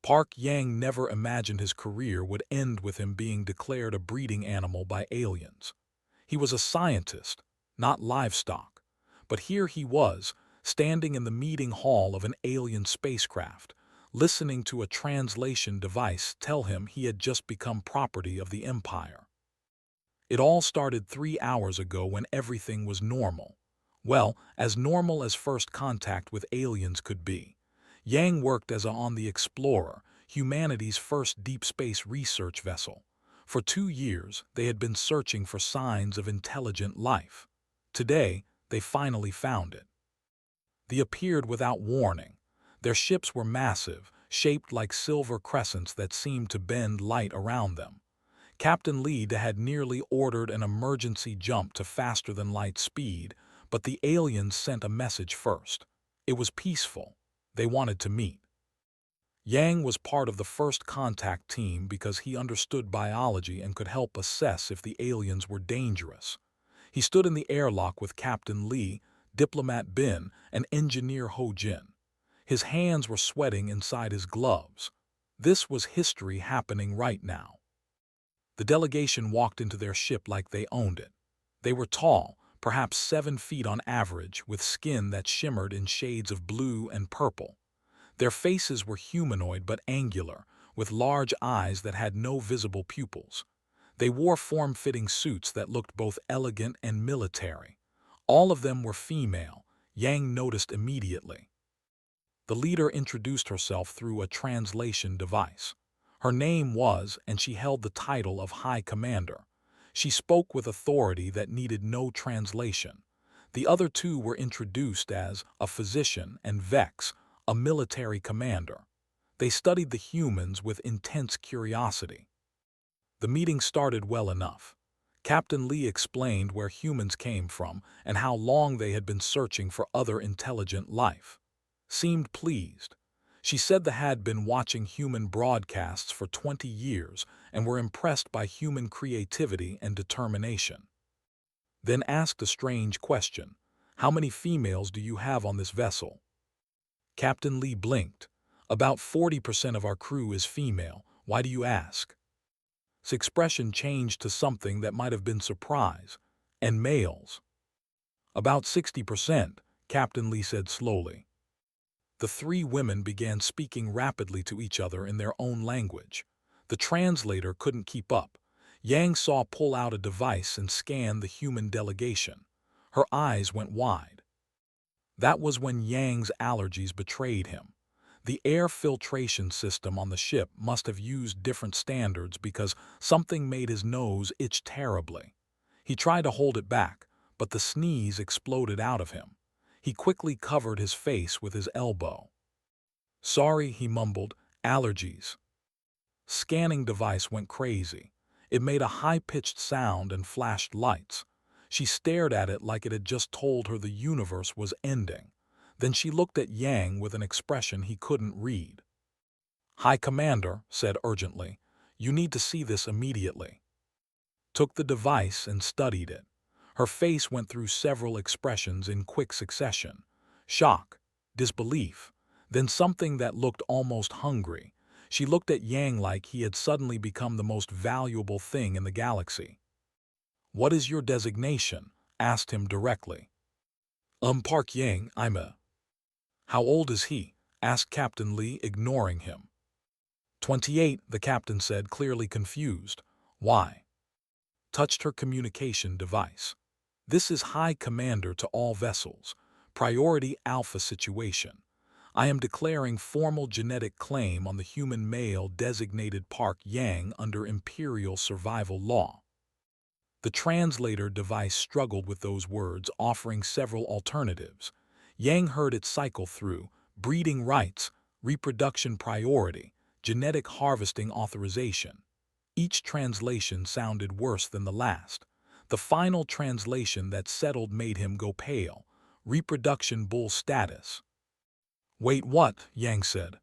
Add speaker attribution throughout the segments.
Speaker 1: Park Yang never imagined his career would end with him being declared a breeding animal by aliens. He was a scientist, not livestock. But here he was, standing in the meeting hall of an alien spacecraft, listening to a translation device tell him he had just become property of the Empire. It all started 3 hours ago when everything was normal. Well, as normal as first contact with aliens could be. Yang worked on the Explorer, humanity's first deep space research vessel. For 2 years, they had been searching for signs of intelligent life. Today, they finally found it. They appeared without warning. Their ships were massive, shaped like silver crescents that seemed to bend light around them. Captain Lee had nearly ordered an emergency jump to faster-than-light speed, but the aliens sent a message first. It was peaceful. They wanted to meet. Yang was part of the first contact team because he understood biology and could help assess if the aliens were dangerous. He stood in the airlock with Captain Lee, Diplomat Bin, and Engineer Ho Jin. His hands were sweating inside his gloves. This was history happening right now. The delegation walked into their ship like they owned it. They were tall, perhaps 7 feet on average, with skin that shimmered in shades of blue and purple. Their faces were humanoid but angular, with large eyes that had no visible pupils. They wore form-fitting suits that looked both elegant and military. All of them were female, Yang noticed immediately. The leader introduced herself through a translation device. Her name was, and she held the title of High Commander. She spoke with authority that needed no translation. The other two were introduced as a physician and Vex, a military commander. They studied the humans with intense curiosity. The meeting started well enough. Captain Lee explained where humans came from and how long they had been searching for other intelligent life. Seemed pleased. She said they had been watching human broadcasts for 20 years and were impressed by human creativity and determination. Then asked a strange question. How many females do you have on this vessel? Captain Lee blinked. About 40% of our crew is female. Why do you ask? His expression changed to something that might have been surprise. And males? About 60%, Captain Lee said slowly. The 3 women began speaking rapidly to each other in their own language. The translator couldn't keep up. Yang saw pull out a device and scan the human delegation. Her eyes went wide. That was when Yang's allergies betrayed him. The air filtration system on the ship must have used different standards because something made his nose itch terribly. He tried to hold it back, but the sneeze exploded out of him. He quickly covered his face with his elbow. Sorry, he mumbled, allergies. Scanning device went crazy. It made a high-pitched sound and flashed lights. She stared at it like it had just told her the universe was ending. Then she looked at Yang with an expression he couldn't read. High Commander said urgently, you need to see this immediately. Took the device and studied it. Her face went through several expressions in quick succession. Shock, disbelief, then something that looked almost hungry. She looked at Yang like he had suddenly become the most valuable thing in the galaxy. What is your designation? Asked him directly. Park Yang, I'm a... How old is he? Asked Captain Lee, ignoring him. 28, the captain said, clearly confused. Why? Touched her communication device. This is High Commander to all vessels. Priority Alpha situation. I am declaring formal genetic claim on the human male designated Park Yang under Imperial survival law. The translator device struggled with those words, offering several alternatives. Yang heard it cycle through: breeding rights, reproduction priority, genetic harvesting authorization. Each translation sounded worse than the last. The final translation that settled made him go pale. Reproduction bull status. Wait, what? Yang said.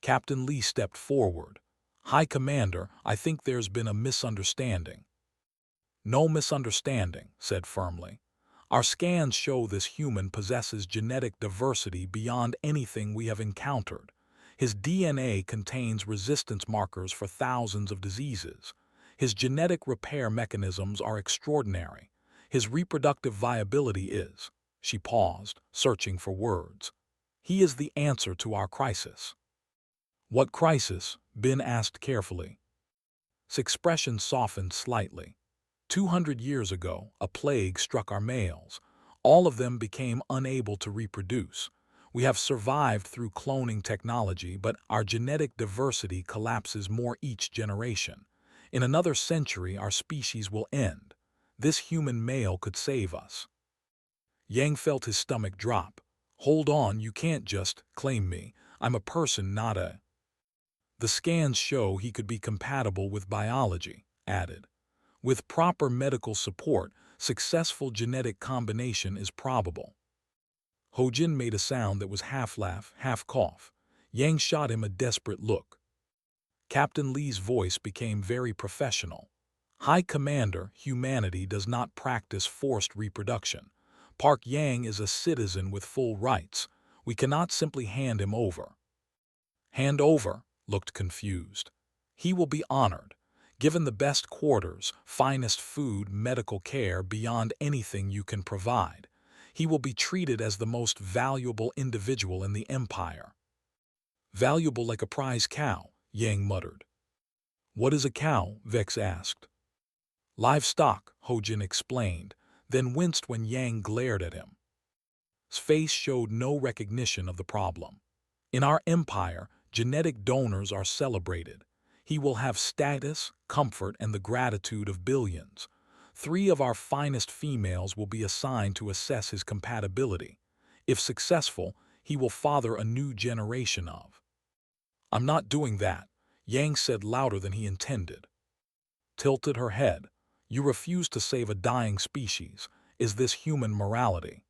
Speaker 1: Captain Lee stepped forward. High Commander, I think there's been a misunderstanding. No misunderstanding, said firmly. Our scans show this human possesses genetic diversity beyond anything we have encountered. His DNA contains resistance markers for thousands of diseases. His genetic repair mechanisms are extraordinary. His reproductive viability is—" She paused, searching for words. "He is the answer to our crisis." "What crisis?" Bin asked carefully. His expression softened slightly. 200 years ago, a plague struck our males. All of them became unable to reproduce. We have survived through cloning technology, but our genetic diversity collapses more each generation. In another century, our species will end. This human male could save us. Yang felt his stomach drop. "Hold on, you can't just claim me. I'm a person, not a—" "The scans show he could be compatible with biology," added. "With proper medical support, successful genetic combination is probable." Hojin made a sound that was half laugh, half cough. Yang shot him a desperate look. Captain Lee's voice became very professional. "High Commander, humanity does not practice forced reproduction. Park Yang is a citizen with full rights. We cannot simply hand him over." "Hand over?" Looked confused. "He will be honored, given the best quarters, finest food, medical care beyond anything you can provide. He will be treated as the most valuable individual in the Empire." "Valuable like a prize cow," Yang muttered. "What is a cow?" Vex asked. "Livestock," Hojin explained, then winced when Yang glared at him. His face showed no recognition of the problem. "In our empire, genetic donors are celebrated. He will have status, comfort, and the gratitude of billions. 3 of our finest females will be assigned to assess his compatibility. If successful, he will father a new generation of—" "I'm not doing that," Yang said louder than he intended. Tilted her head. "You refuse to save a dying species. Is this human morality?"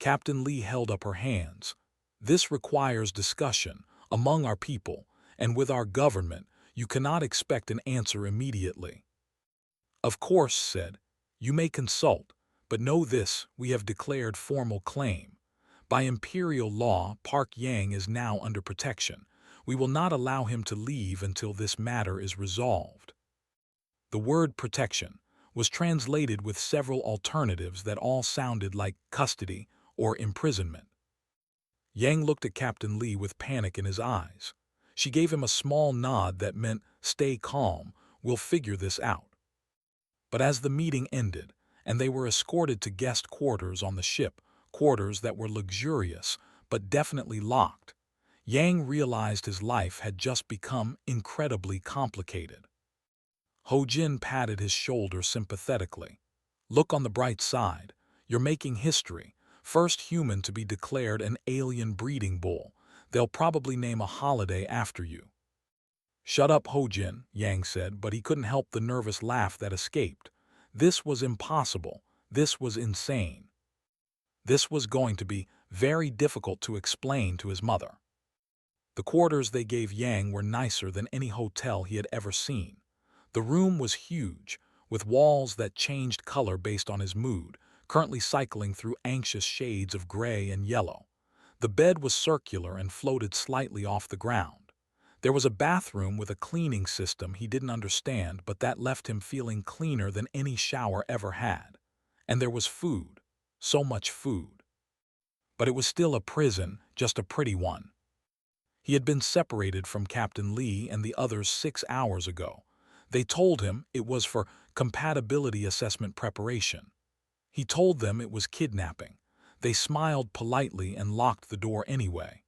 Speaker 1: Captain Lee held up her hands. "This requires discussion among our people, and with our government. You cannot expect an answer immediately." "Of course," said. "You may consult, but know this, we have declared formal claim. By imperial law, Park Yang is now under protection. We will not allow him to leave until this matter is resolved." The word protection was translated with several alternatives that all sounded like custody or imprisonment. Yang looked at Captain Lee with panic in his eyes. She gave him a small nod that meant, "Stay calm, we'll figure this out." But as the meeting ended, and they were escorted to guest quarters on the ship, quarters that were luxurious but definitely locked, Yang realized his life had just become incredibly complicated. Hojin patted his shoulder sympathetically. "Look on the bright side. You're making history. First human to be declared an alien breeding bull. They'll probably name a holiday after you." "Shut up, Hojin," Yang said, but he couldn't help the nervous laugh that escaped. This was impossible. This was insane. This was going to be very difficult to explain to his mother. The quarters they gave Yang were nicer than any hotel he had ever seen. The room was huge, with walls that changed color based on his mood, currently cycling through anxious shades of gray and yellow. The bed was circular and floated slightly off the ground. There was a bathroom with a cleaning system he didn't understand, but that left him feeling cleaner than any shower ever had. And there was food. So much food. But it was still a prison, just a pretty one. He had been separated from Captain Lee and the others 6 hours ago. They told him it was for compatibility assessment preparation. He told them it was kidnapping. They smiled politely and locked the door anyway.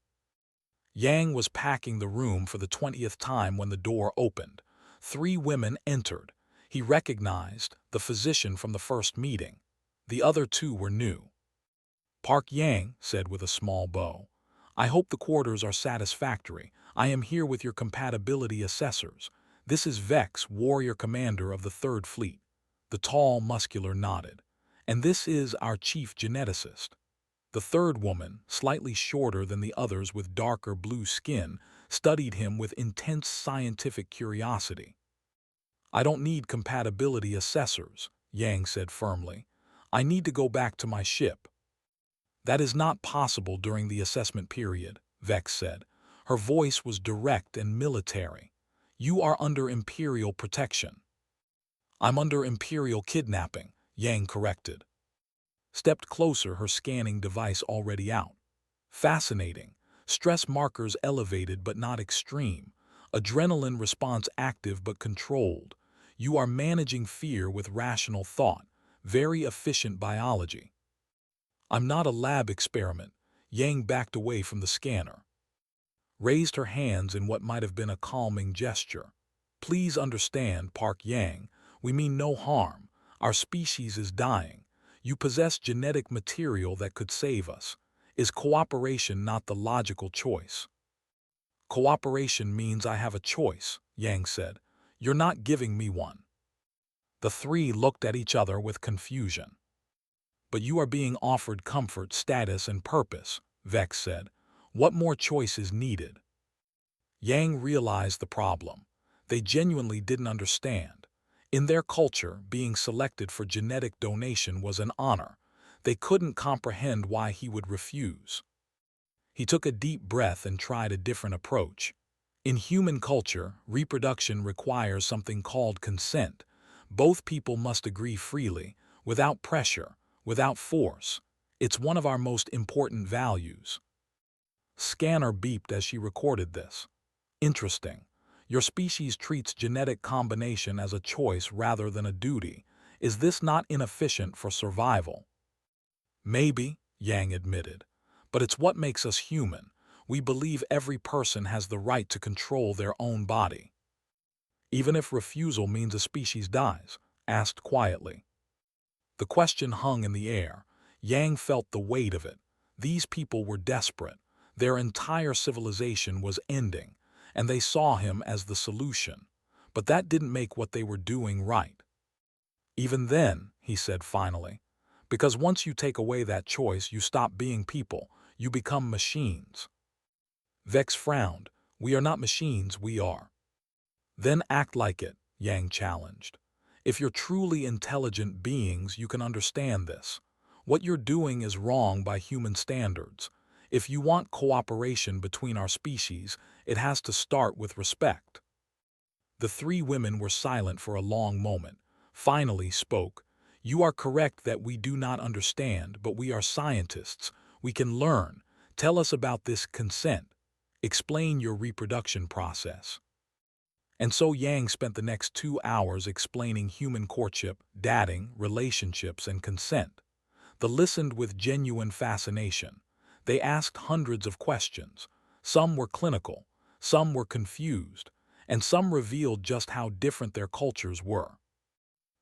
Speaker 1: Yang was packing the room for the 20th time when the door opened. 3 women entered. He recognized the physician from the first meeting. The other 2 were new. "Park Yang said with a small bow, "I hope the quarters are satisfactory. I am here with your compatibility assessors. This is Vex, warrior commander of the 3rd Fleet." The tall, muscular nodded. "And this is our chief geneticist." The 3rd woman, slightly shorter than the others with darker blue skin, studied him with intense scientific curiosity. "I don't need compatibility assessors," Yang said firmly. "I need to go back to my ship." "That is not possible during the assessment period," Vex said. Her voice was direct and military. "You are under Imperial protection." "I'm under Imperial kidnapping," Yang corrected. Stepped closer, her scanning device already out. "Fascinating. Stress markers elevated but not extreme. Adrenaline response active but controlled. You are managing fear with rational thought. Very efficient biology." "I'm not a lab experiment." Yang backed away from the scanner. Raised her hands in what might have been a calming gesture. "Please understand, Park Yang, we mean no harm. Our species is dying. You possess genetic material that could save us. Is cooperation not the logical choice?" "Cooperation means I have a choice," Yang said. "You're not giving me one." The three looked at each other with confusion. "But you are being offered comfort, status, and purpose," Vex said. "What more choice is needed?" Yang realized the problem. They genuinely didn't understand. In their culture, being selected for genetic donation was an honor. They couldn't comprehend why he would refuse. He took a deep breath and tried a different approach. In human culture, reproduction requires something called consent. Both people must agree freely, without pressure, without force. It's one of our most important values. Scanner beeped as she recorded this. "Interesting. Your species treats genetic combination as a choice rather than a duty. Is this not inefficient for survival?" "Maybe," Yang admitted. "But it's what makes us human. We believe every person has the right to control their own body." "Even if refusal means a species dies?" asked quietly. The question hung in the air. Yang felt the weight of it. These people were desperate. Their entire civilization was ending, and they saw him as the solution. But that didn't make what they were doing right. "Even then," he said finally, "because once you take away that choice, you stop being people. You become machines." Vex frowned. "We are not machines, we are." "Then act like it," Yang challenged. "If you're truly intelligent beings, you can understand this. What you're doing is wrong by human standards. If you want cooperation between our species, it has to start with respect." The three women were silent for a long moment. Finally spoke. "You are correct that we do not understand, but we are scientists. We can learn. Tell us about this consent. Explain your reproduction process." And so Yang spent the next 2 hours explaining human courtship, dating, relationships, and consent. They listened with genuine fascination. They asked hundreds of questions. Some were clinical, some were confused, and some revealed just how different their cultures were.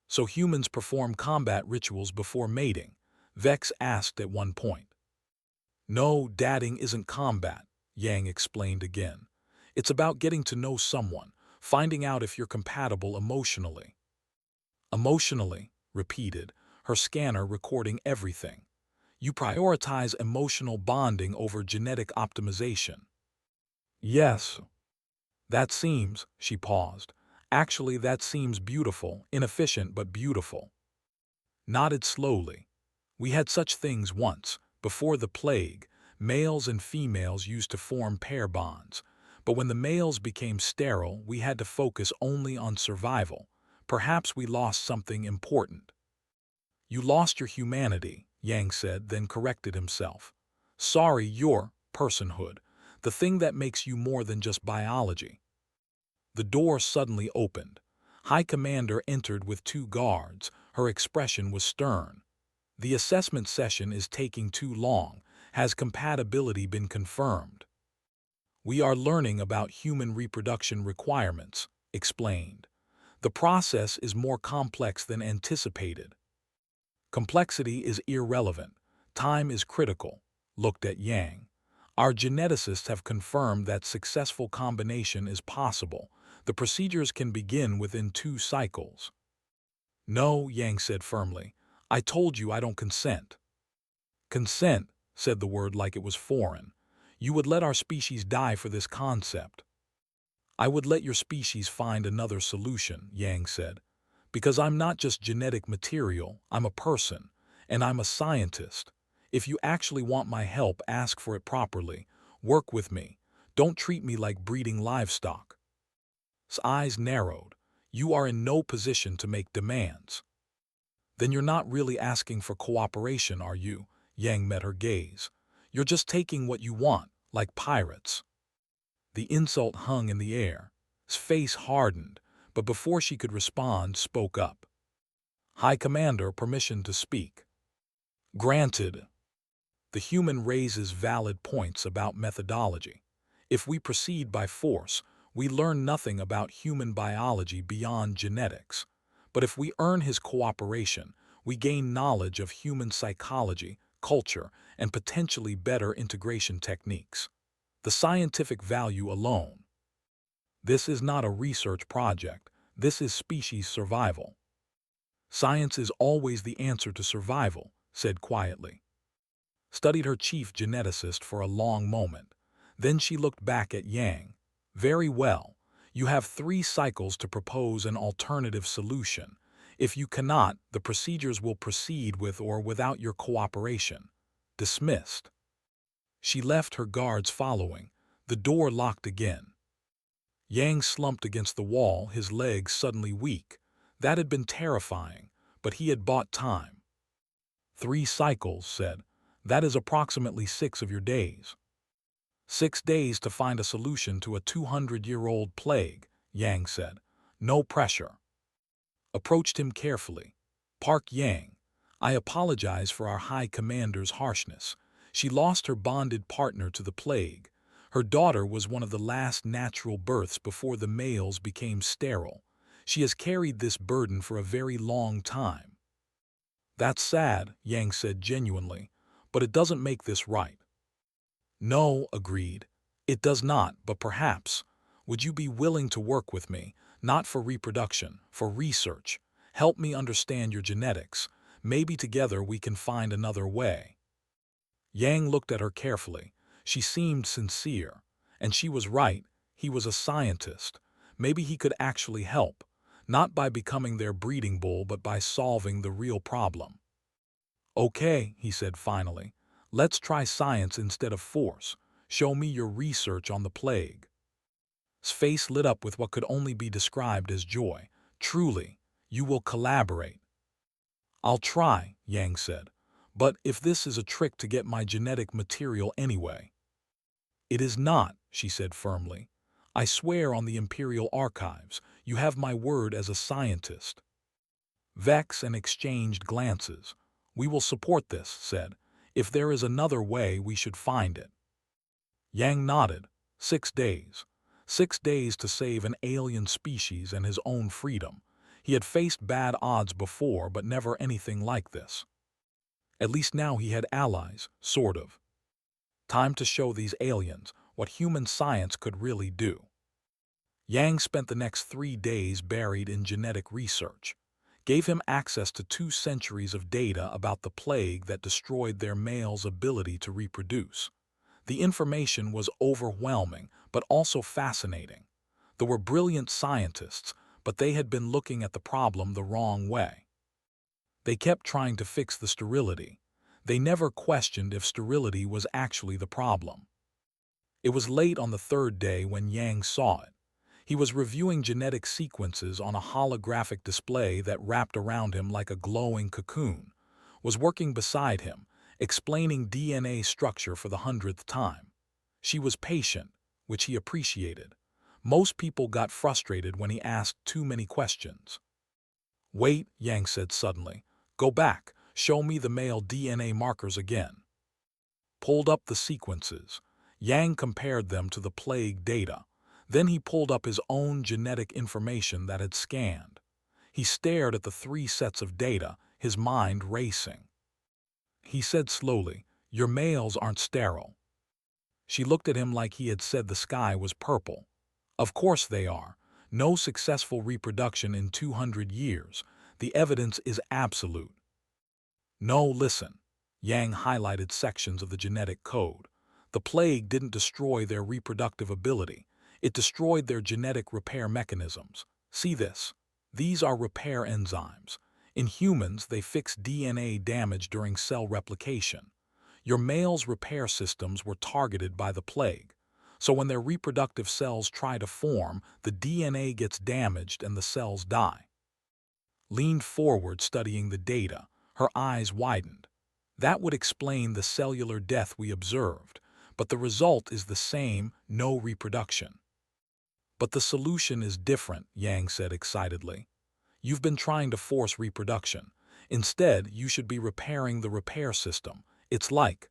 Speaker 1: "So humans perform combat rituals before mating?" Vex asked at one point. "No, dating isn't combat," Yang explained again. "It's about getting to know someone, finding out if you're compatible emotionally." "Emotionally," repeated, her scanner recording everything. "You prioritize emotional bonding over genetic optimization." "Yes." "That seems," she paused. "Actually, that seems beautiful, inefficient but beautiful." Nodded slowly. "We had such things once, before the plague. Males and females used to form pair bonds. But when the males became sterile, we had to focus only on survival. Perhaps we lost something important." "You lost your humanity," Yang said, then corrected himself. "Sorry, your personhood, the thing that makes you more than just biology." The door suddenly opened. High Commander entered with 2 guards. Her expression was stern. "The assessment session is taking too long. Has compatibility been confirmed?" "We are learning about human reproduction requirements," explained. "The process is more complex than anticipated." "Complexity is irrelevant. Time is critical," looked at Yang. "Our geneticists have confirmed that successful combination is possible. The procedures can begin within 2 cycles. "No," Yang said firmly. "I told you I don't consent." "Consent," said the word like it was foreign. "You would let our species die for this concept." "I would let your species find another solution," Yang said. "Because I'm not just genetic material, I'm a person, and I'm a scientist. If you actually want my help, ask for it properly. Work with me. Don't treat me like breeding livestock." His eyes narrowed. "You are in no position to make demands." "Then you're not really asking for cooperation, are you?" Yang met her gaze. "You're just taking what you want, like pirates." The insult hung in the air. His face hardened, but before she could respond, spoke up. "High Commander, permission to speak." "Granted." The human raises valid points about methodology. If we proceed by force, we learn nothing about human biology beyond genetics. But if we earn his cooperation, we gain knowledge of human psychology, culture, and potentially better integration techniques. The scientific value alone. This is not a research project. This is species survival. "Science is always the answer to survival," said quietly. Studied her chief geneticist for a long moment. Then she looked back at Yang. "Very well. You have 3 cycles to propose an alternative solution. If you cannot, the procedures will proceed with or without your cooperation." Dismissed. She left, her guards following. The door locked again. Yang slumped against the wall, his legs suddenly weak. That had been terrifying, but he had bought time. 3 cycles, said. That is approximately 6 of your days. 6 days to find a solution to a 200-year-old plague, Yang said. No pressure. Approached him carefully. Park Yang, I apologize for our High Commander's harshness. She lost her bonded partner to the plague. Her daughter was one of the last natural births before the males became sterile. She has carried this burden for a very long time. That's sad, Yang said genuinely, but it doesn't make this right. No, agreed. It does not, but perhaps. Would you be willing to work with me, not for reproduction, for research? Help me understand your genetics. Maybe together we can find another way. Yang looked at her carefully. She seemed sincere. And she was right. He was a scientist. Maybe he could actually help, not by becoming their breeding bull, but by solving the real problem. Okay, he said finally. Let's try science instead of force. Show me your research on the plague. His face lit up with what could only be described as joy. Truly, you will collaborate. I'll try, Yang said. But if this is a trick to get my genetic material anyway. It is not, she said firmly. I swear on the Imperial Archives, you have my word as a scientist. Vex and exchanged glances. We will support this, said. If there is another way, we should find it. Yang nodded. 6 days. 6 days to save an alien species and his own freedom. He had faced bad odds before, but never anything like this. At least now he had allies, sort of. Time to show these aliens what human science could really do. Yang spent the next 3 days buried in genetic research. Gave him access to 2 centuries of data about the plague that destroyed their males' ability to reproduce. The information was overwhelming, but also fascinating. There were brilliant scientists, but they had been looking at the problem the wrong way. They kept trying to fix the sterility. They never questioned if sterility was actually the problem. It was late on the 3rd day when Yang saw it. He was reviewing genetic sequences on a holographic display that wrapped around him like a glowing cocoon, was working beside him, explaining DNA structure for the 100th time. She was patient, which he appreciated. Most people got frustrated when he asked too many questions. Wait, Yang said suddenly. Go back, show me the male DNA markers again. Pulled up the sequences. Yang compared them to the plague data. Then he pulled up his own genetic information that had scanned. He stared at the 3 sets of data, his mind racing. He said slowly, your males aren't sterile. She looked at him like he had said the sky was purple. Of course they are. No successful reproduction in 200 years. The evidence is absolute. No, listen. Yang highlighted sections of the genetic code. The plague didn't destroy their reproductive ability. It destroyed their genetic repair mechanisms. See this. These are repair enzymes. In humans, they fix DNA damage during cell replication. Your male's repair systems were targeted by the plague. So when their reproductive cells try to form, the DNA gets damaged and the cells die. Leaned forward studying the data, her eyes widened. That would explain the cellular death we observed, but the result is the same, no reproduction. But the solution is different, Yang said excitedly. You've been trying to force reproduction. Instead, you should be repairing the repair system. It's like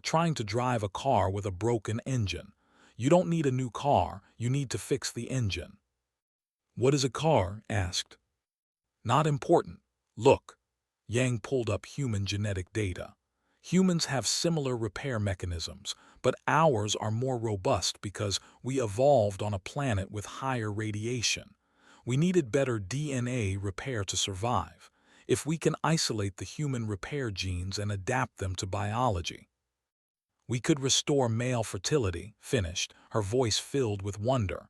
Speaker 1: trying to drive a car with a broken engine. You don't need a new car, you need to fix the engine. What is a car? Asked. Not important. Look. Yang pulled up human genetic data. Humans have similar repair mechanisms, but ours are more robust because we evolved on a planet with higher radiation. We needed better DNA repair to survive. If we can isolate the human repair genes and adapt them to biology, we could restore male fertility, finished, her voice filled with wonder.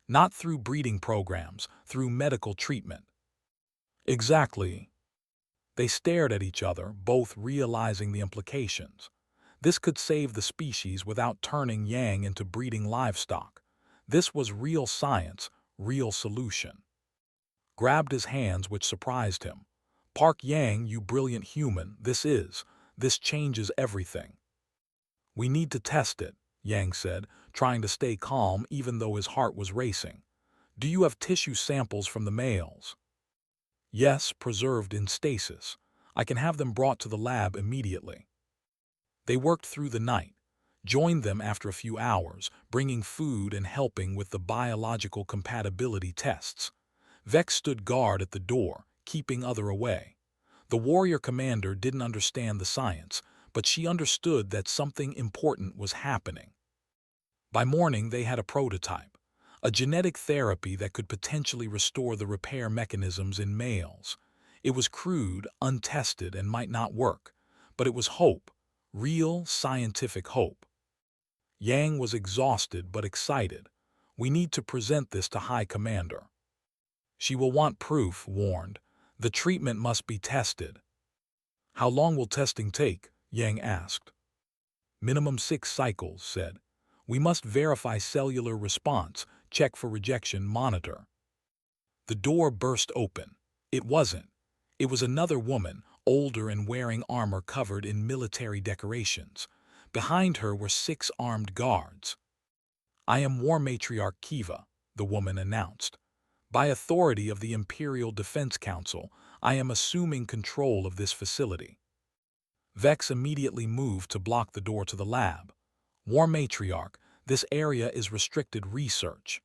Speaker 1: Not through breeding programs, through medical treatment. Exactly. They stared at each other, both realizing the implications. This could save the species without turning Yang into breeding livestock. This was real science, real solution. Grabbed his hands, which surprised him. Park Yang, you brilliant human, this changes everything. We need to test it, Yang said, trying to stay calm even though his heart was racing. Do you have tissue samples from the males? Yes, preserved in stasis. I can have them brought to the lab immediately. They worked through the night, joined them after a few hours, bringing food and helping with the biological compatibility tests. Vex stood guard at the door, keeping other away. The warrior commander didn't understand the science, but she understood that something important was happening. By morning, they had a prototype, a genetic therapy that could potentially restore the repair mechanisms in males. It was crude, untested, and might not work, but it was hope, real scientific hope. Yang was exhausted but excited. We need to present this to High Commander. She will want proof, warned. The treatment must be tested. How long will testing take? Yang asked. Minimum 6 cycles, said. We must verify cellular response, check for rejection, monitor. The door burst open. It wasn't. It was another woman, older and wearing armor covered in military decorations. Behind her were 6 armed guards. I am War Matriarch Kiva, the woman announced. By authority of the Imperial Defense Council, I am assuming control of this facility. Vex immediately moved to block the door to the lab. War Matriarch, this area is restricted research.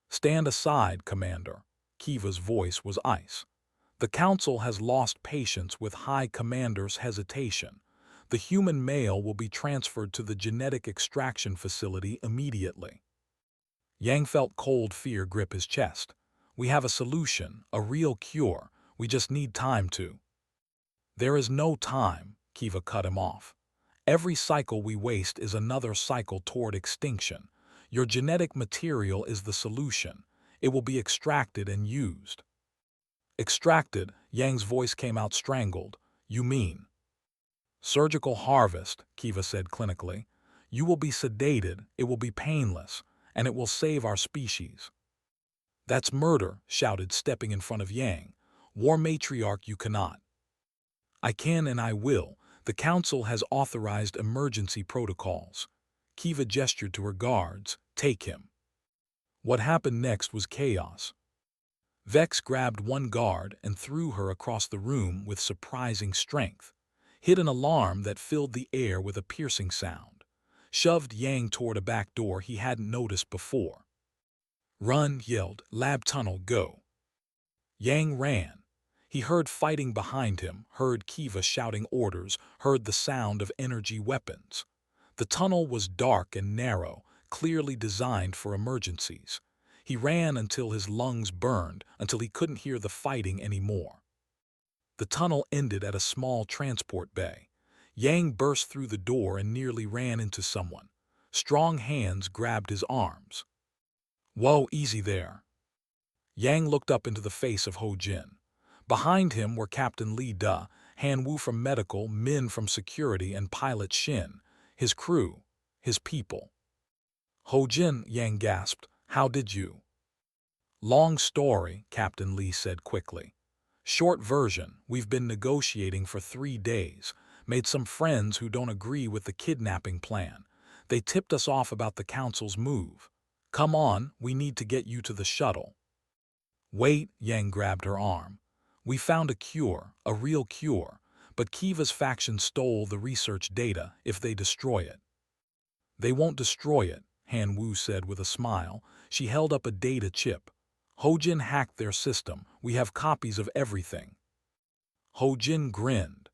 Speaker 1: Stand aside, Commander. Kiva's voice was ice. The Council has lost patience with High Commander's hesitation. The human male will be transferred to the genetic extraction facility immediately. Yang felt cold fear grip his chest. We have a solution, a real cure. We just need time to. There is no time, Kiva cut him off. Every cycle we waste is another cycle toward extinction. Your genetic material is the solution. It will be extracted and used. Extracted, Yang's voice came out strangled. You mean? Surgical harvest, Kiva said clinically. You will be sedated, it will be painless, and it will save our species. That's murder, shouted stepping in front of Yang. War Matriarch, you cannot. I can and I will. The Council has authorized emergency protocols. Kiva gestured to her guards. Take him. What happened next was chaos. Vex grabbed one guard and threw her across the room with surprising strength. Hit an alarm that filled the air with a piercing sound. Shoved Yang toward a back door he hadn't noticed before. Run, yelled. Lab tunnel, go. Yang ran. He heard fighting behind him, heard Kiva shouting orders, heard the sound of energy weapons. The tunnel was dark and narrow, clearly designed for emergencies. He ran until his lungs burned, until he couldn't hear the fighting anymore. The tunnel ended at a small transport bay. Yang burst through the door and nearly ran into someone. Strong hands grabbed his arms. Whoa, easy there. Yang looked up into the face of Ho Jin. Behind him were Captain Li Da, Han Wu from medical, Min from security, and pilot Shin, his crew, his people. Ho-Jin, Yang gasped. How did you? Long story, Captain Lee said quickly. Short version, we've been negotiating for 3 days, made some friends who don't agree with the kidnapping plan. They tipped us off about the council's move. Come on, we need to get you to the shuttle. Wait, Yang grabbed her arm. We found a cure, a real cure, but Kiva's faction stole the research data if they destroy it. They won't destroy it, Han Wu said with a smile. She held up a data chip. Ho-Jin hacked their system. We have copies of everything. Ho-Jin grinned.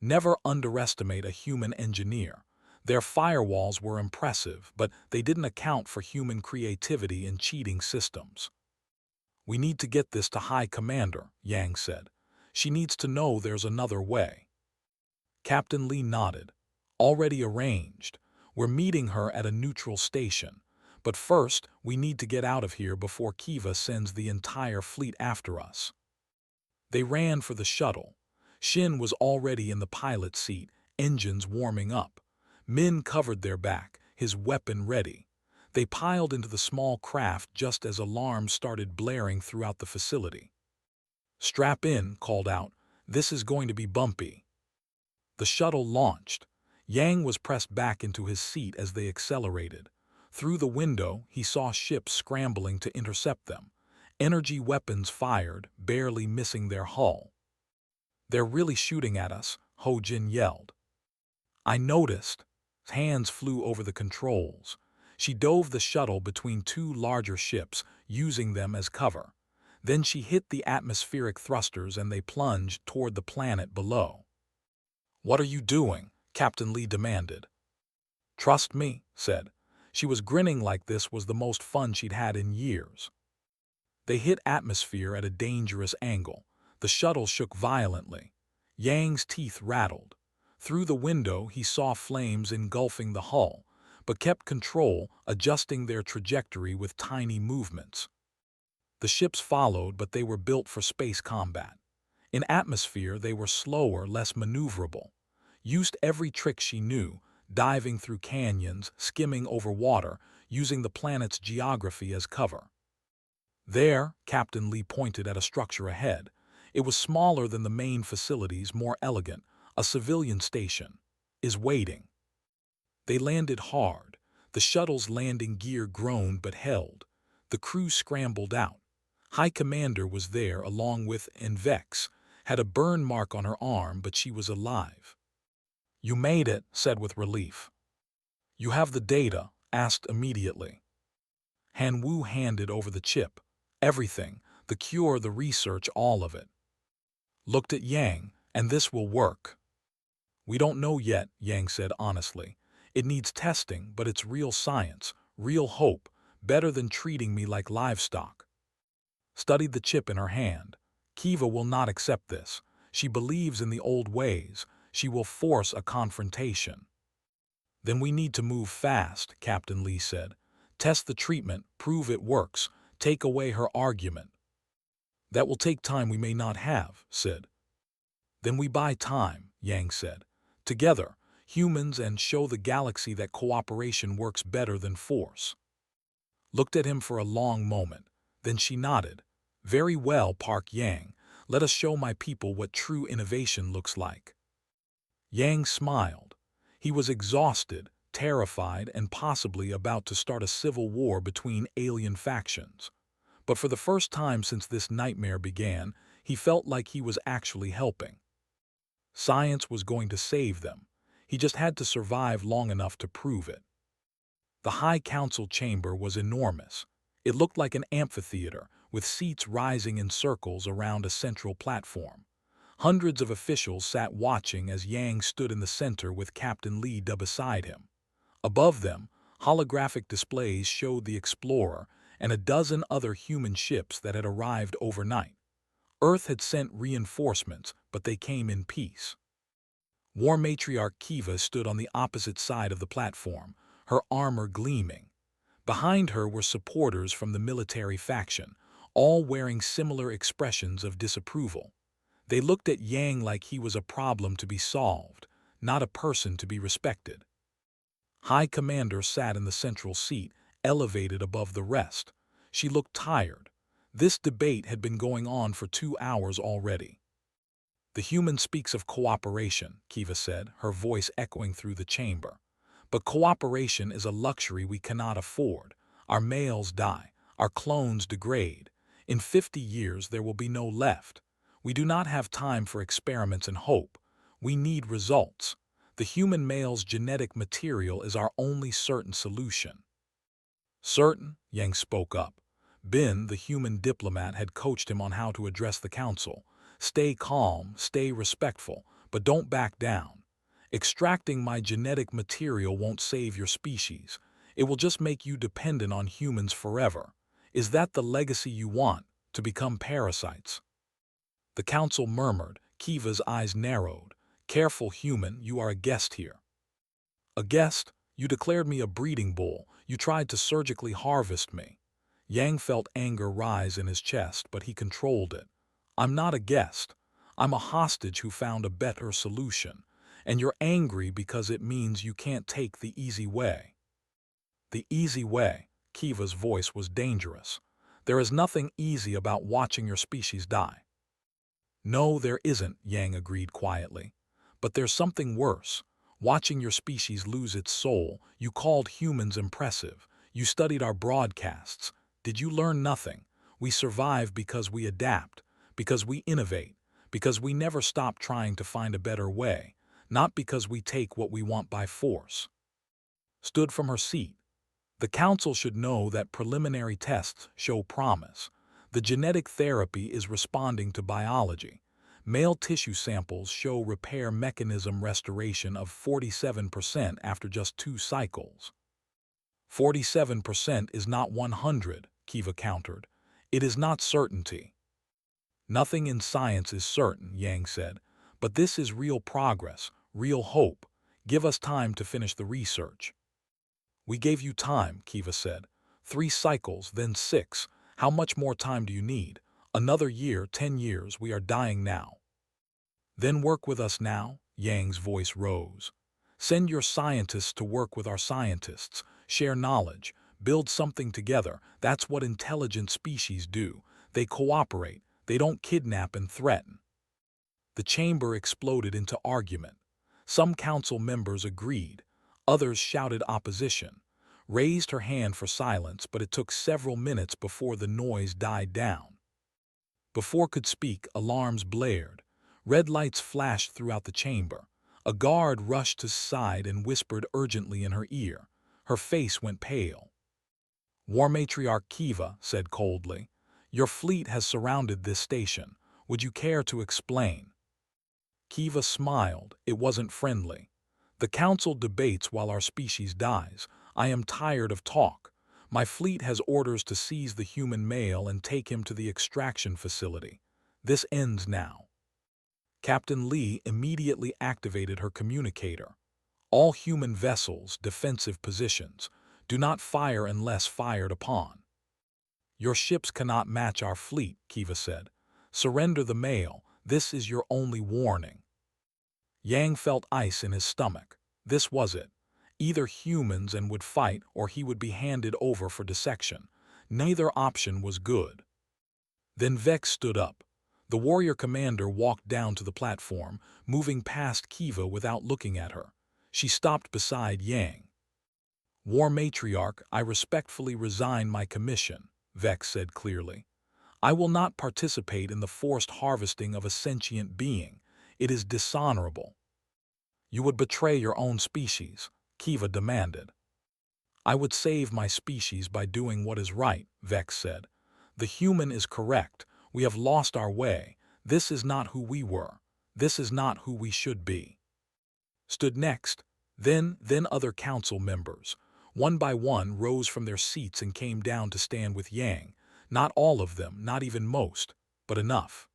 Speaker 1: Never underestimate a human engineer. Their firewalls were impressive, but they didn't account for human creativity in cheating systems. We need to get this to High Commander, Yang said. She needs to know there's another way. Captain Lee nodded. Already arranged. We're meeting her at a neutral station. But first, we need to get out of here before Kiva sends the entire fleet after us. They ran for the shuttle. Shin was already in the pilot seat, engines warming up. Min covered their back, his weapon ready. They piled into the small craft just as alarms started blaring throughout the facility. Strap in, called out. This is going to be bumpy. The shuttle launched. Yang was pressed back into his seat as they accelerated. Through the window, he saw ships scrambling to intercept them. Energy weapons fired, barely missing their hull. They're really shooting at us, Ho-Jin yelled. I noticed. Hands flew over the controls. She dove the shuttle between 2 larger ships, using them as cover. Then she hit the atmospheric thrusters and they plunged toward the planet below. What are you doing? Captain Lee demanded. Trust me, said. She was grinning like this was the most fun she'd had in years. They hit atmosphere at a dangerous angle. The shuttle shook violently. Yang's teeth rattled. Through the window, he saw flames engulfing the hull, but kept control, adjusting their trajectory with tiny movements. The ships followed, but they were built for space combat. In atmosphere, they were slower, less maneuverable. Used every trick she knew, diving through canyons, skimming over water, using the planet's geography as cover. There, Captain Lee pointed at a structure ahead. It was smaller than the main facilities, more elegant. A civilian station is waiting. They landed hard. The shuttle's landing gear groaned but held. The crew scrambled out. High Commander was there along with Vex, had a burn mark on her arm, but she was alive. You made it, said with relief. You have the data, asked immediately. Han Wu handed over the chip. Everything, the cure, the research, all of it. Looked at Yang, and this will work. We don't know yet, Yang said honestly. It needs testing, but it's real science, real hope, better than treating me like livestock. Studied the chip in her hand. Kiva will not accept this. She believes in the old ways. She will force a confrontation. Then we need to move fast, Captain Lee said. Test the treatment, prove it works, take away her argument. That will take time we may not have, said. Then we buy time, Yang said. Together, humans, and show the galaxy that cooperation works better than force. Looked at him for a long moment. Then she nodded. Very well, Park Yang. Let us show my people what true innovation looks like. Yang smiled. He was exhausted, terrified, and possibly about to start a civil war between alien factions. But for the first time since this nightmare began, he felt like he was actually helping. Science was going to save them. He just had to survive long enough to prove it. The High Council chamber was enormous. It looked like an amphitheater, with seats rising in circles around a central platform. Hundreds of officials sat watching as Yang stood in the center with Captain Lee beside him. Above them, holographic displays showed the Explorer and a dozen other human ships that had arrived overnight. Earth had sent reinforcements, but they came in peace. War Matriarch Kiva stood on the opposite side of the platform, her armor gleaming. Behind her were supporters from the military faction, all wearing similar expressions of disapproval. They looked at Yang like he was a problem to be solved, not a person to be respected. High Commander sat in the central seat, elevated above the rest. She looked tired. This debate had been going on for 2 hours already. The human speaks of cooperation, Kiva said, her voice echoing through the chamber. But cooperation is a luxury we cannot afford. Our males die. Our clones degrade. In 50 years there will be no left. We do not have time for experiments and hope. We need results. The human male's genetic material is our only certain solution. Certain, Yang spoke up. Bin, the human diplomat, had coached him on how to address the council. Stay calm, stay respectful, but don't back down. Extracting my genetic material won't save your species. It will just make you dependent on humans forever. Is that the legacy you want, to become parasites? The council murmured. Kiva's eyes narrowed. Careful, human, you are a guest here. A guest? You declared me a breeding bull. You tried to surgically harvest me. Yang felt anger rise in his chest, but he controlled it. I'm not a guest. I'm a hostage who found a better solution. And you're angry because it means you can't take the easy way. The easy way. Kiva's voice was dangerous. There is nothing easy about watching your species die. No, there isn't, Yang agreed quietly. But there's something worse. Watching your species lose its soul. You called humans impressive. You studied our broadcasts. Did you learn nothing? We survive because we adapt, because we innovate, because we never stop trying to find a better way, not because we take what we want by force. Stood from her seat. The council should know that preliminary tests show promise. The genetic therapy is responding to biology. Male tissue samples show repair mechanism restoration of 47% after just 2 cycles. 47% is not 100, Kiva countered. It is not certainty. Nothing in science is certain, Yang said. But this is real progress, real hope. Give us time to finish the research. We gave you time, Kiva said. 3 cycles, then 6. How much more time do you need? Another year, 10 years, we are dying now. Then work with us now, Yang's voice rose. Send your scientists to work with our scientists. Share knowledge. Build something together. That's what intelligent species do. They cooperate. They don't kidnap and threaten. The chamber exploded into argument. Some council members agreed. Others shouted opposition. Raised her hand for silence, but it took several minutes before the noise died down. Before could speak, alarms blared. Red lights flashed throughout the chamber. A guard rushed to his side and whispered urgently in her ear. Her face went pale. War Matriarch Kiva said coldly, "Your fleet has surrounded this station. Would you care to explain?" Kiva smiled. It wasn't friendly. The council debates while our species dies. I am tired of talk. My fleet has orders to seize the human male and take him to the extraction facility. This ends now. Captain Lee immediately activated her communicator. All human vessels, defensive positions. Do not fire unless fired upon. Your ships cannot match our fleet, Kiva said. Surrender the male. This is your only warning. Yang felt ice in his stomach. This was it. Either humans and would fight, or he would be handed over for dissection. Neither option was good. Then Vex stood up. The warrior commander walked down to the platform, moving past Kiva without looking at her. She stopped beside Yang. War Matriarch, I respectfully resign my commission, Vex said clearly. I will not participate in the forced harvesting of a sentient being. It is dishonorable. You would betray your own species, Kiva demanded. I would save my species by doing what is right, Vex said. The human is correct. We have lost our way. This is not who we were. This is not who we should be. Stood next. Then other council members. One by one rose from their seats and came down to stand with Yang. Not all of them, not even most, but enough.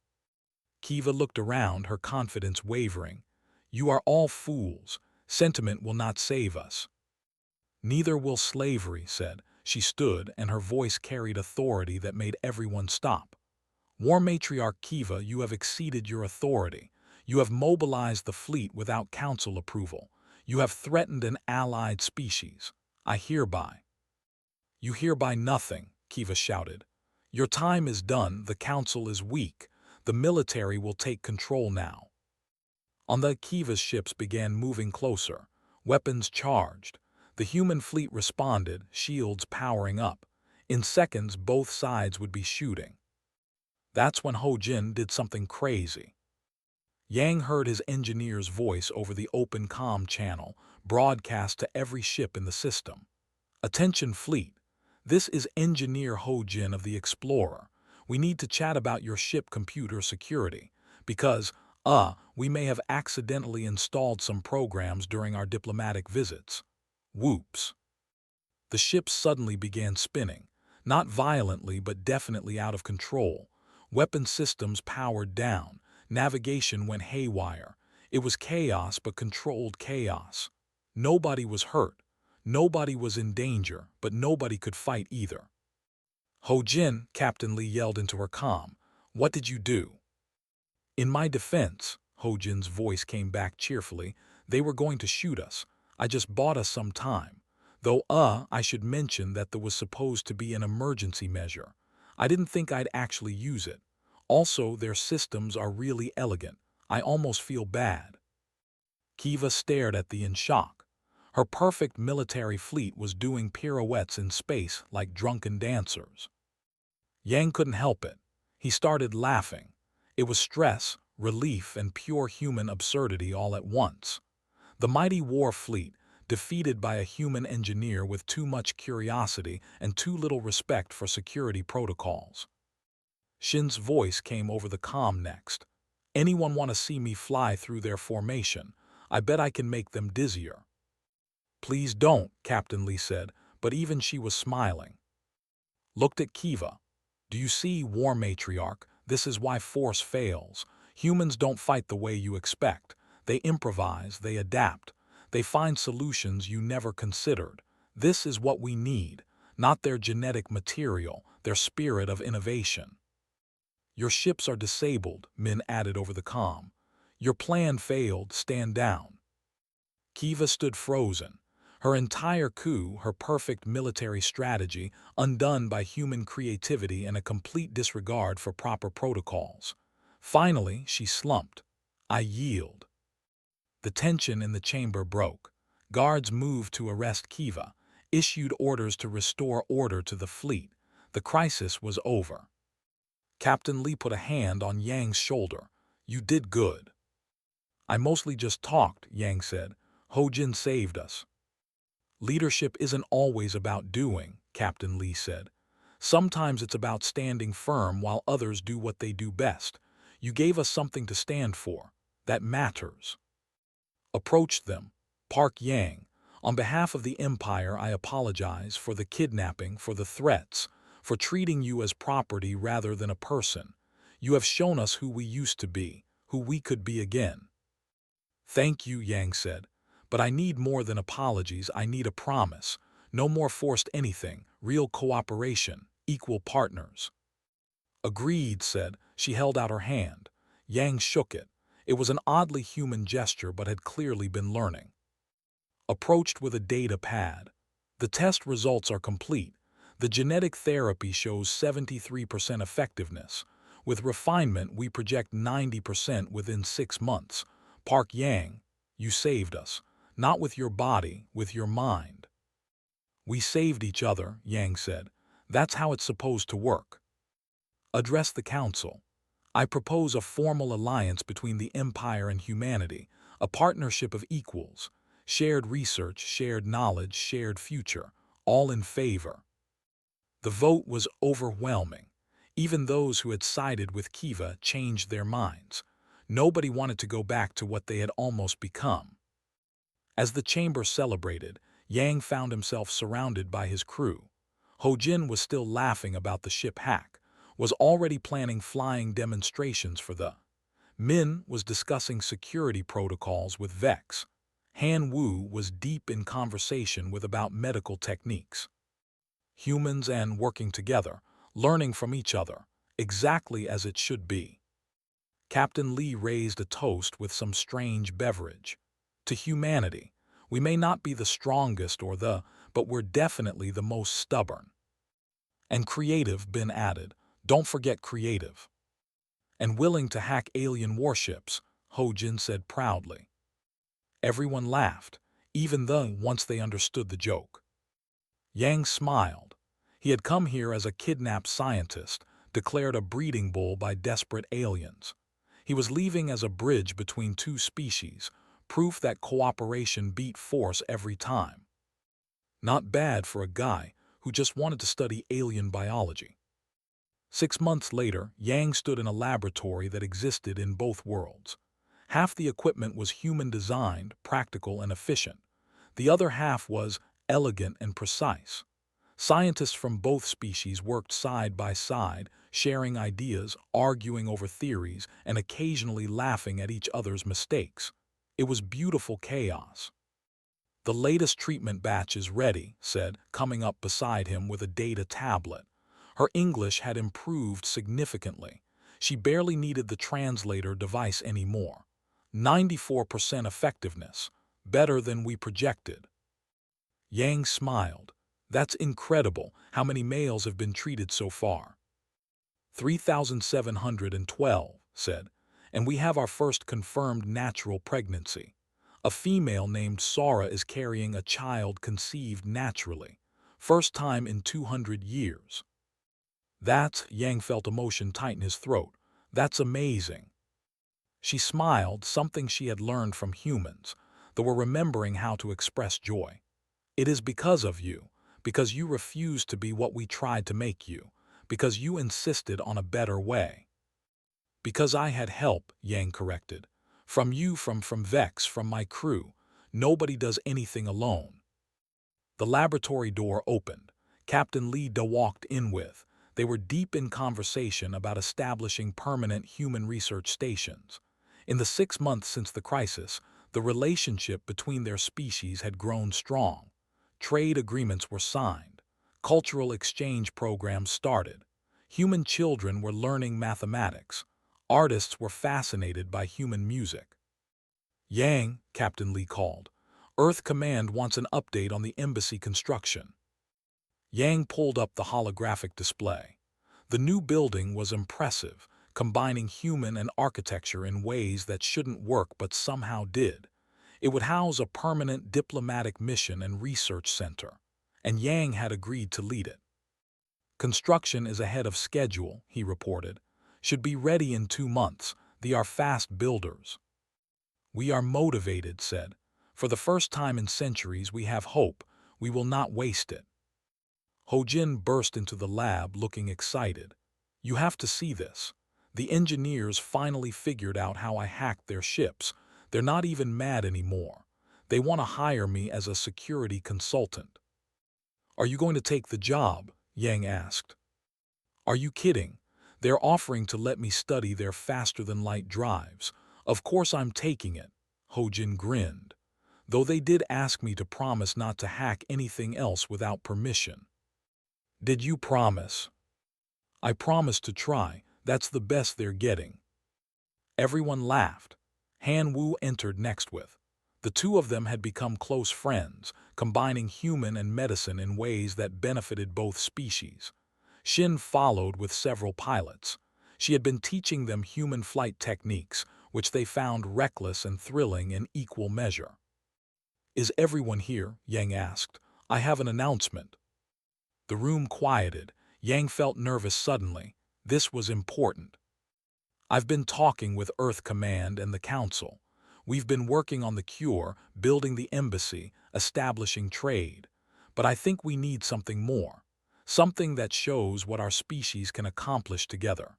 Speaker 1: Kiva looked around, her confidence wavering. You are all fools. Sentiment will not save us. Neither will slavery, said. She stood, and her voice carried authority that made everyone stop. War Matriarch Kiva, you have exceeded your authority. You have mobilized the fleet without council approval. You have threatened an allied species. I hereby. You hereby nothing, Kiva shouted. Your time is done, the council is weak. The military will take control now. On the Kiva's ships began moving closer, weapons charged. The human fleet responded, shields powering up. In seconds, both sides would be shooting. That's when Ho Jin did something crazy. Yang heard his engineer's voice over the open comm channel, broadcast to every ship in the system. Attention fleet. This is Engineer Ho Jin of the Explorer. We need to chat about your ship computer security, because, we may have accidentally installed some programs during our diplomatic visits. Whoops. The ship suddenly began spinning, not violently but definitely out of control. Weapon systems powered down, navigation went haywire. It was chaos but controlled chaos. Nobody was hurt. Nobody was in danger, but nobody could fight either. Ho Jin, Captain Lee yelled into her comm. What did you do? In my defense, Ho Jin's voice came back cheerfully, they were going to shoot us. I just bought us some time. Though, I should mention that there was supposed to be an emergency measure. I didn't think I'd actually use it. Also, their systems are really elegant. I almost feel bad. Kiva stared at the in shock. Her perfect military fleet was doing pirouettes in space like drunken dancers. Yang couldn't help it. He started laughing. It was stress, relief, and pure human absurdity all at once. The mighty war fleet, defeated by a human engineer with too much curiosity and too little respect for security protocols. Shin's voice came over the comm next. Anyone want to see me fly through their formation? I bet I can make them dizzier. Please don't, Captain Lee said, but even she was smiling. Looked at Kiva. Do you see, War Matriarch? This is why force fails. Humans don't fight the way you expect. They improvise, they adapt. They find solutions you never considered. This is what we need, not their genetic material, their spirit of innovation. Your ships are disabled, Min added over the comm. Your plan failed, stand down. Kiva stood frozen. Her entire coup, her perfect military strategy, undone by human creativity and a complete disregard for proper protocols. Finally, she slumped. I yield. The tension in the chamber broke. Guards moved to arrest Kiva, issued orders to restore order to the fleet. The crisis was over. Captain Lee put a hand on Yang's shoulder. You did good. I mostly just talked, Yang said. Ho Jin saved us. Leadership isn't always about doing, Captain Lee said. Sometimes it's about standing firm while others do what they do best. You gave us something to stand for. That matters. Approached them. Park Yang. On behalf of the Empire, I apologize for the kidnapping, for the threats, for treating you as property rather than a person. You have shown us who we used to be, who we could be again. Thank you, Yang said. But I need more than apologies, I need a promise. No more forced anything, real cooperation, equal partners. Agreed, said. She held out her hand. Yang shook it. It was an oddly human gesture but had clearly been learning. Approached with a data pad. The test results are complete. The genetic therapy shows 73% effectiveness. With refinement, we project 90% within 6 months. Park Yang, you saved us. Not with your body, with your mind. We saved each other, Yang said. That's how it's supposed to work. Address the council. I propose a formal alliance between the Empire and humanity, a partnership of equals, shared research, shared knowledge, shared future, all in favor. The vote was overwhelming. Even those who had sided with Kiva changed their minds. Nobody wanted to go back to what they had almost become. As the chamber celebrated, Yang found himself surrounded by his crew. Ho Jin was still laughing about the ship hack, was already planning flying demonstrations for the. Min was discussing security protocols with Vex. Han Wu was deep in conversation with about medical techniques. Humans and working together, learning from each other, exactly as it should be. Captain Lee raised a toast with some strange beverage. To humanity, we may not be the strongest or the, but we're definitely the most stubborn. And creative, Bin added. Don't forget creative. And willing to hack alien warships, Ho-Jin said proudly. Everyone laughed, even though once they understood the joke. Yang smiled. He had come here as a kidnapped scientist, declared a breeding bull by desperate aliens. He was leaving as a bridge between two species, proof that cooperation beat force every time. Not bad for a guy who just wanted to study alien biology. 6 months later, Yang stood in a laboratory that existed in both worlds. Half the equipment was human-designed, practical, and efficient. The other half was elegant and precise. Scientists from both species worked side by side, sharing ideas, arguing over theories, and occasionally laughing at each other's mistakes. It was beautiful chaos. "The latest treatment batch is ready," said, coming up beside him with a data tablet. Her English had improved significantly. She barely needed the translator device anymore. 94% effectiveness, better than we projected. Yang smiled. "That's incredible how many males have been treated so far." 3,712, said, "and we have our first confirmed natural pregnancy. A female named Sara is carrying a child conceived naturally. First time in 200 years. Yang felt emotion tighten his throat. "That's amazing." She smiled, something she had learned from humans, though were remembering how to express joy. "It is because of you, because you refused to be what we tried to make you, because you insisted on a better way." "Because I had help," Yang corrected. "From you, from Vex, from my crew. Nobody does anything alone." The laboratory door opened. Captain Lee Da walked in with. They were deep in conversation about establishing permanent human research stations. In the 6 months since the crisis, the relationship between their species had grown strong. Trade agreements were signed. Cultural exchange programs started. Human children were learning mathematics. Artists were fascinated by human music. "Yang," Captain Lee called. "Earth Command wants an update on the embassy construction." Yang pulled up the holographic display. The new building was impressive, combining human and architecture in ways that shouldn't work but somehow did. It would house a permanent diplomatic mission and research center, and Yang had agreed to lead it. "Construction is ahead of schedule," he reported. "Should be ready in 2 months. They are fast builders." "We are motivated," said. "For the first time in centuries we have hope. We will not waste it." Ho-Jin burst into the lab looking excited. "You have to see this. The engineers finally figured out how I hacked their ships. They're not even mad anymore. They want to hire me as a security consultant." "Are you going to take the job?" Yang asked. "Are you kidding? They're offering to let me study their faster-than-light drives. Of course I'm taking it," Ho-Jin grinned. "Though they did ask me to promise not to hack anything else without permission." "Did you promise?" "I promised to try. That's the best they're getting." Everyone laughed. Han Wu entered next with. The two of them had become close friends, combining human and medicine in ways that benefited both species. Shin followed with several pilots. She had been teaching them human flight techniques, which they found reckless and thrilling in equal measure. "Is everyone here?" Yang asked. "I have an announcement." The room quieted. Yang felt nervous suddenly. This was important. "I've been talking with Earth Command and the Council. We've been working on the cure, building the embassy, establishing trade. But I think we need something more. Something that shows what our species can accomplish together."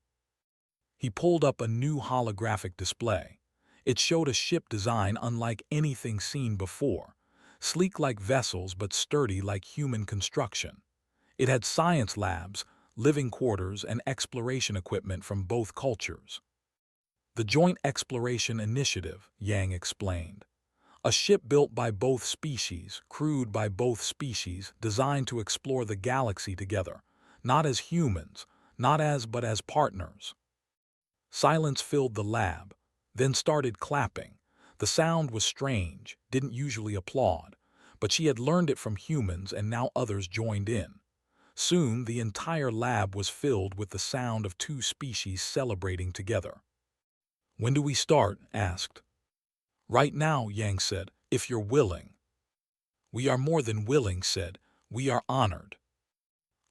Speaker 1: He pulled up a new holographic display. It showed a ship design unlike anything seen before. Sleek like vessels but sturdy like human construction. It had science labs, living quarters, and exploration equipment from both cultures. "The Joint Exploration Initiative," Yang explained. "A ship built by both species, crewed by both species, designed to explore the galaxy together, not as humans, but as partners." Silence filled the lab, then started clapping. The sound was strange, didn't usually applaud, but she had learned it from humans and now others joined in. Soon, the entire lab was filled with the sound of two species celebrating together. "When do we start?" asked. "Right now," Yang said, "if you're willing." "We are more than willing," said. "We are honored."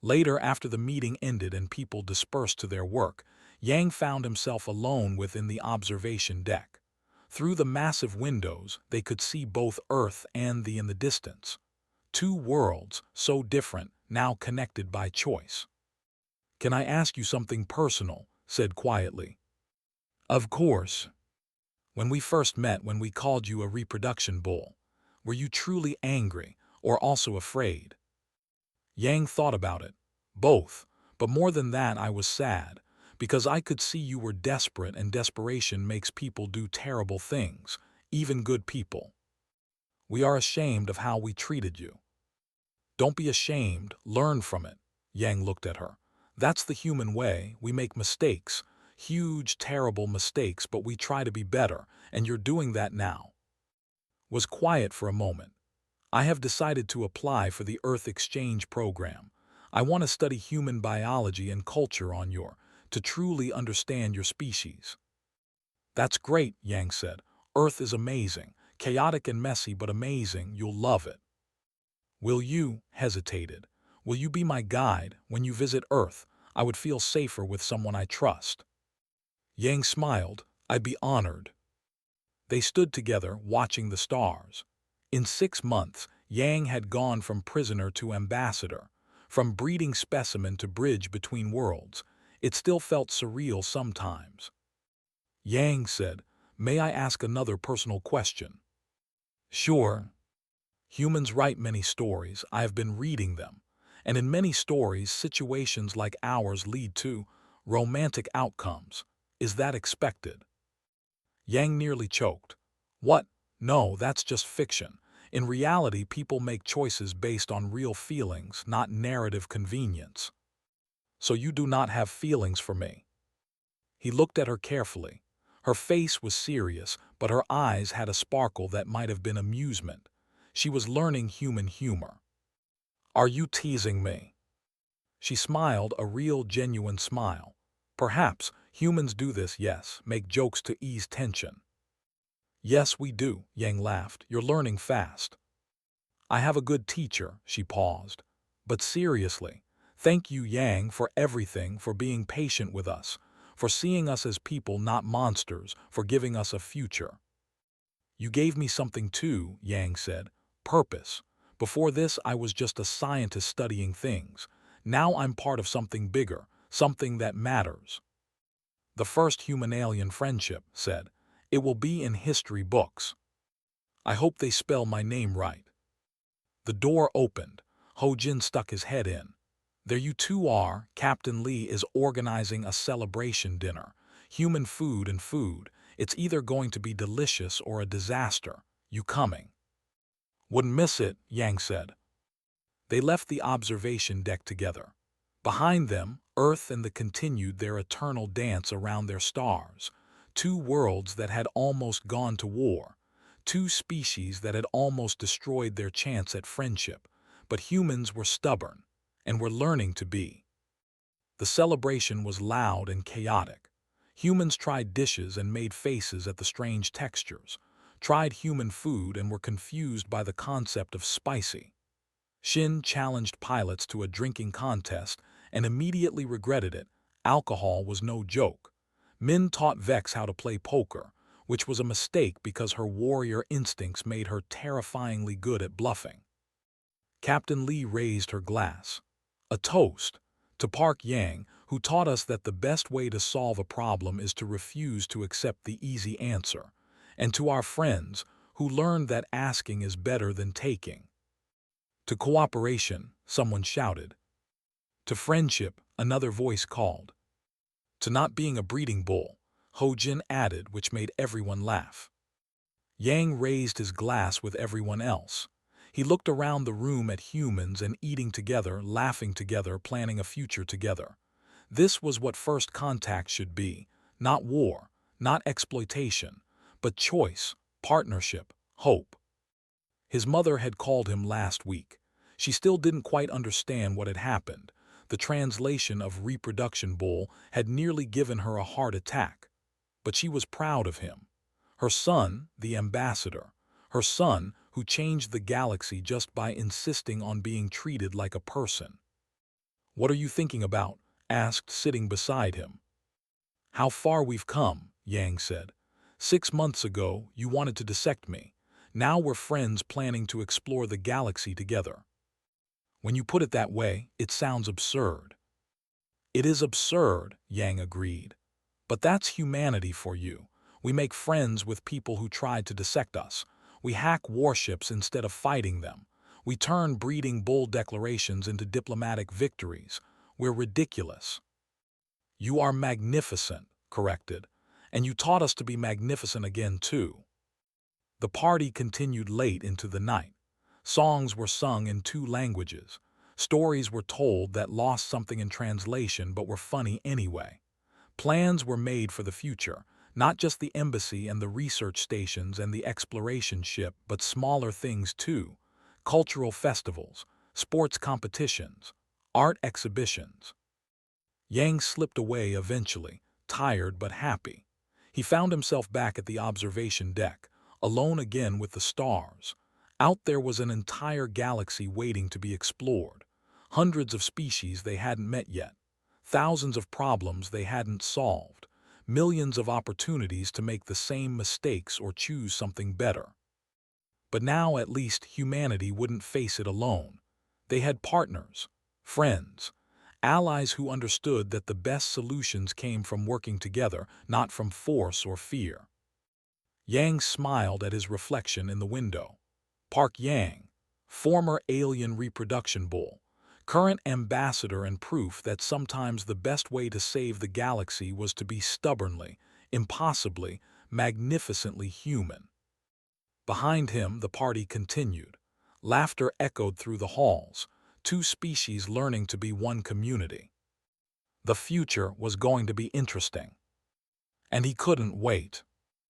Speaker 1: Later, after the meeting ended and people dispersed to their work, Yang found himself alone within the observation deck. Through the massive windows, they could see both Earth and in the distance. Two worlds, so different, now connected by choice. "Can I ask you something personal?" said quietly. "Of course." "When we first met, when we called you a reproduction bull, were you truly angry or also afraid?" Yang thought about it. "Both, but more than that I was sad, because I could see you were desperate and desperation makes people do terrible things, even good people. We are ashamed of how we treated you." "Don't be ashamed, learn from it." Yang looked at her. "That's the human way, we make mistakes, huge, terrible mistakes, but we try to be better, and you're doing that now." Was quiet for a moment. "I have decided to apply for the Earth Exchange program. I want to study human biology and culture on to truly understand your species." "That's great," Yang said. "Earth is amazing, chaotic and messy, but amazing, you'll love it." "Will you?" hesitated. "Will you be my guide? When you visit Earth, I would feel safer with someone I trust." Yang smiled. "I'd be honored." They stood together, watching the stars. In 6 months, Yang had gone from prisoner to ambassador, from breeding specimen to bridge between worlds. It still felt surreal sometimes. Yang said, "May I ask another personal question?" "Sure." "Humans write many stories, I have been reading them, and in many stories, situations like ours lead to romantic outcomes. Is that expected?" Yang nearly choked. "What? No, that's just fiction. In reality, people make choices based on real feelings, not narrative convenience." "So you do not have feelings for me?" He looked at her carefully. Her face was serious, but her eyes had a sparkle that might have been amusement. She was learning human humor. "Are you teasing me?" She smiled, a real, genuine smile. "Perhaps humans do this, yes, make jokes to ease tension." "Yes, we do," Yang laughed. "You're learning fast." "I have a good teacher," she paused. "But seriously, thank you, Yang, for everything, for being patient with us, for seeing us as people, not monsters, for giving us a future." "You gave me something too," Yang said. "Purpose. Before this, I was just a scientist studying things. Now I'm part of something bigger, something that matters." "The first human-alien friendship," said. "It will be in history books. I hope they spell my name right." The door opened. Ho Jin stuck his head in. "There you two are. Captain Lee is organizing a celebration dinner. Human food and food. It's either going to be delicious or a disaster. You coming?" "Wouldn't miss it," Yang said. They left the observation deck together. Behind them, Earth and the continued their eternal dance around their stars. Two worlds that had almost gone to war. Two species that had almost destroyed their chance at friendship. But humans were stubborn, and were learning to be. The celebration was loud and chaotic. Humans tried dishes and made faces at the strange textures, tried human food and were confused by the concept of spicy. Shin challenged pilots to a drinking contest and immediately regretted it. Alcohol was no joke. Min taught Vex how to play poker, which was a mistake because her warrior instincts made her terrifyingly good at bluffing. Captain Lee raised her glass. A toast to Park Yang, who taught us that the best way to solve a problem is to refuse to accept the easy answer, and to our friends, who learned that asking is better than taking. To cooperation, someone shouted. To friendship, another voice called. To not being a breeding bull, Ho Jin added, which made everyone laugh. Yang raised his glass with everyone else. He looked around the room at humans and eating together, laughing together, planning a future together. This was what first contact should be, not war, not exploitation, but choice, partnership, hope. His mother had called him last week. She still didn't quite understand what had happened. The translation of Reproduction Bull had nearly given her a heart attack. But she was proud of him. Her son, the ambassador. Her son, who changed the galaxy just by insisting on being treated like a person. "What are you thinking about?" asked, sitting beside him. "How far we've come," Yang said. "6 months ago, you wanted to dissect me. Now we're friends planning to explore the galaxy together." "When you put it that way, it sounds absurd." "It is absurd," Yang agreed. "But that's humanity for you. We make friends with people who try to dissect us. We hack warships instead of fighting them. We turn breeding bull declarations into diplomatic victories. We're ridiculous." "You are magnificent," corrected. "And you taught us to be magnificent again, too." The party continued late into the night. Songs were sung in 2 languages. Stories were told that lost something in translation but were funny anyway. Plans were made for the future, not just the embassy and the research stations and the exploration ship, but smaller things too. Cultural festivals, sports competitions, art exhibitions. Yang slipped away eventually, tired but happy. He found himself back at the observation deck, alone again with the stars. Out there was an entire galaxy waiting to be explored. Hundreds of species they hadn't met yet. Thousands of problems they hadn't solved. Millions of opportunities to make the same mistakes or choose something better. But now at least humanity wouldn't face it alone. They had partners, friends, allies who understood that the best solutions came from working together, not from force or fear. Yang smiled at his reflection in the window. Park Yang, former alien reproduction bull, current ambassador and proof that sometimes the best way to save the galaxy was to be stubbornly, impossibly, magnificently human. Behind him, the party continued. Laughter echoed through the halls, 2 species learning to be one community. The future was going to be interesting. And he couldn't wait.